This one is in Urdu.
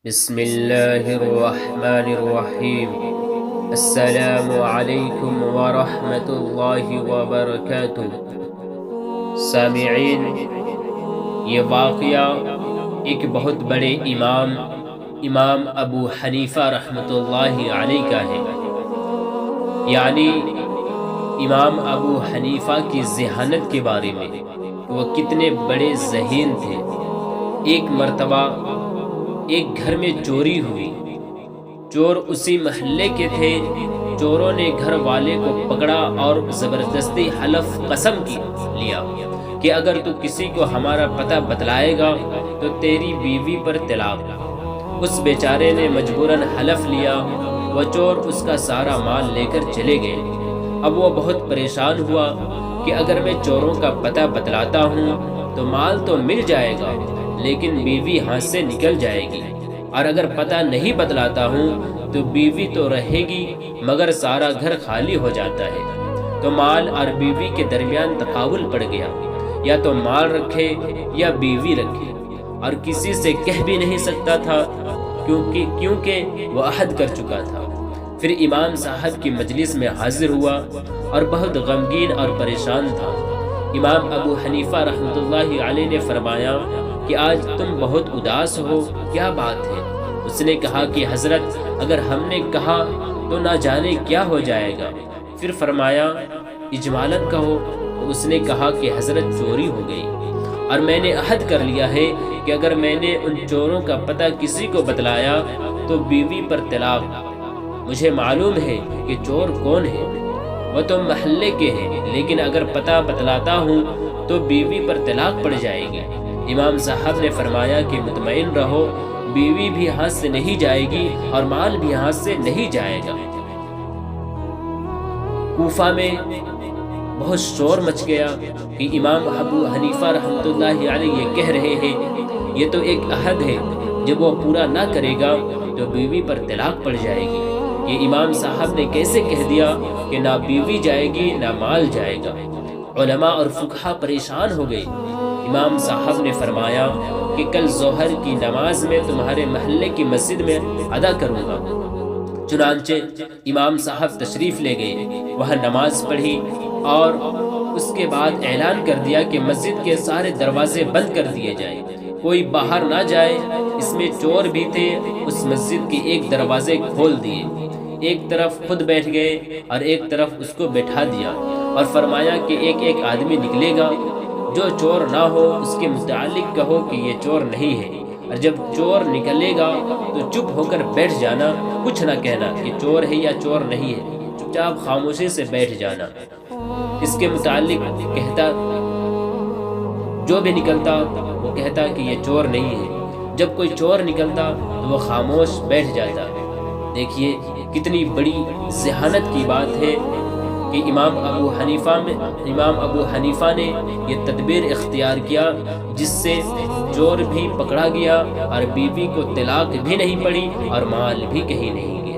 بسم اللہ الرحمن الرحیم۔ السلام علیکم ورحمۃ اللہ وبرکاتہ۔ سامعین، یہ واقعہ ایک بہت بڑے امام ابو حنیفہ رحمۃ اللہ علیہ کا ہے۔ یعنی امام ابو حنیفہ کی ذہانت کے بارے میں وہ کتنے بڑے ذہین تھے۔ ایک مرتبہ ایک گھر میں چوری ہوئی۔ چور اسی محلے کے تھے۔ چوروں نے گھر والے کو پکڑا اور زبردستی حلف قسم لیا کہ اگر تو کسی کو ہمارا پتہ بتلائے گا تو تیری بیوی پر طلاق۔ اس بیچارے نے مجبوراً حلف لیا۔ وہ چور اس کا سارا مال لے کر چلے گئے۔ اب وہ بہت پریشان ہوا کہ اگر میں چوروں کا پتہ بتلاتا ہوں تو مال تو مل جائے گا، لیکن بیوی ہاتھ سے نکل جائے گی، اور اگر پتہ نہیں بتلاتا ہوں تو بیوی تو رہے گی مگر سارا گھر خالی ہو جاتا ہے۔ تو مال اور بیوی کے درمیان تقابل پڑ گیا، یا تو مال رکھے یا بیوی رکھے، اور کسی سے کہہ بھی نہیں سکتا تھا کیونکہ وہ عہد کر چکا تھا۔ پھر امام صاحب کی مجلس میں حاضر ہوا اور بہت غمگین اور پریشان تھا۔ امام ابو حنیفہ رحمۃ اللہ علیہ نے فرمایا کہ آج تم بہت اداس ہو، کیا بات ہے؟ اس نے کہا کہ حضرت، اگر ہم نے کہا تو نہ جانے کیا ہو جائے گا۔ پھر فرمایا اجمالاً کہو۔ تو اس نے کہا کہ حضرت، چوری ہو گئی، اور میں نے عہد کر لیا ہے کہ اگر میں نے ان چوروں کا پتہ کسی کو بتلایا تو بیوی پر طلاق۔ مجھے معلوم ہے کہ چور کون ہے، وہ تو محلے کے ہیں، لیکن اگر پتہ بتلاتا ہوں تو بیوی پر طلاق پڑ جائے گی۔ امام صاحب نے فرمایا کہ مطمئن رہو، بیوی بھی ہاتھ سے نہیں جائے گی اور مال بھی ہاتھ سے نہیں جائے گا۔ کوفہ میں بہت شور مچ گیا کہ امام ابو حنیفہ رحمۃ اللہ علیہ یہ کہہ رہے ہیں، یہ تو ایک عہد ہے، جب وہ پورا نہ کرے گا تو بیوی پر طلاق پڑ جائے گی۔ یہ امام صاحب نے کیسے کہہ دیا کہ نہ بیوی جائے گی نہ مال جائے گا؟ علماء اور فقہا پریشان ہو گئے۔ امام صاحب نے فرمایا کہ کل ظہر کی نماز میں تمہارے محلے کی مسجد میں ادا کروں گا۔ چنانچہ امام صاحب تشریف لے گئے، وہاں نماز پڑھی اور اس کے بعد اعلان کر دیا کہ مسجد کے سارے دروازے بند کر دیے جائیں، کوئی باہر نہ جائے۔ اس میں چور بھی تھے، اس مسجد کے ایک دروازے کھول دیے، ایک طرف خود بیٹھ گئے اور ایک طرف اس کو بٹھا دیا، اور فرمایا کہ ایک ایک آدمی نکلے گا، جو چور نہ ہو اس کے متعلق کہو کہ یہ چور نہیں ہے، اور جب چور نکلے گا تو چپ ہو کر بیٹھ جانا، کچھ نہ کہنا کہ چور ہے یا چور نہیں ہے، چپ چاپ خاموشی سے بیٹھ جانا۔ اس کے متعلق کہتا، جو بھی نکلتا وہ کہتا کہ یہ چور نہیں ہے، جب کوئی چور نکلتا تو وہ خاموش بیٹھ جاتا۔ دیکھیے کتنی بڑی ذہانت کی بات ہے کہ امام ابو حنیفہ نے یہ تدبیر اختیار کیا، جس سے چور بھی پکڑا گیا اور بیوی کو طلاق بھی نہیں پڑی اور مال بھی کہیں نہیں گیا۔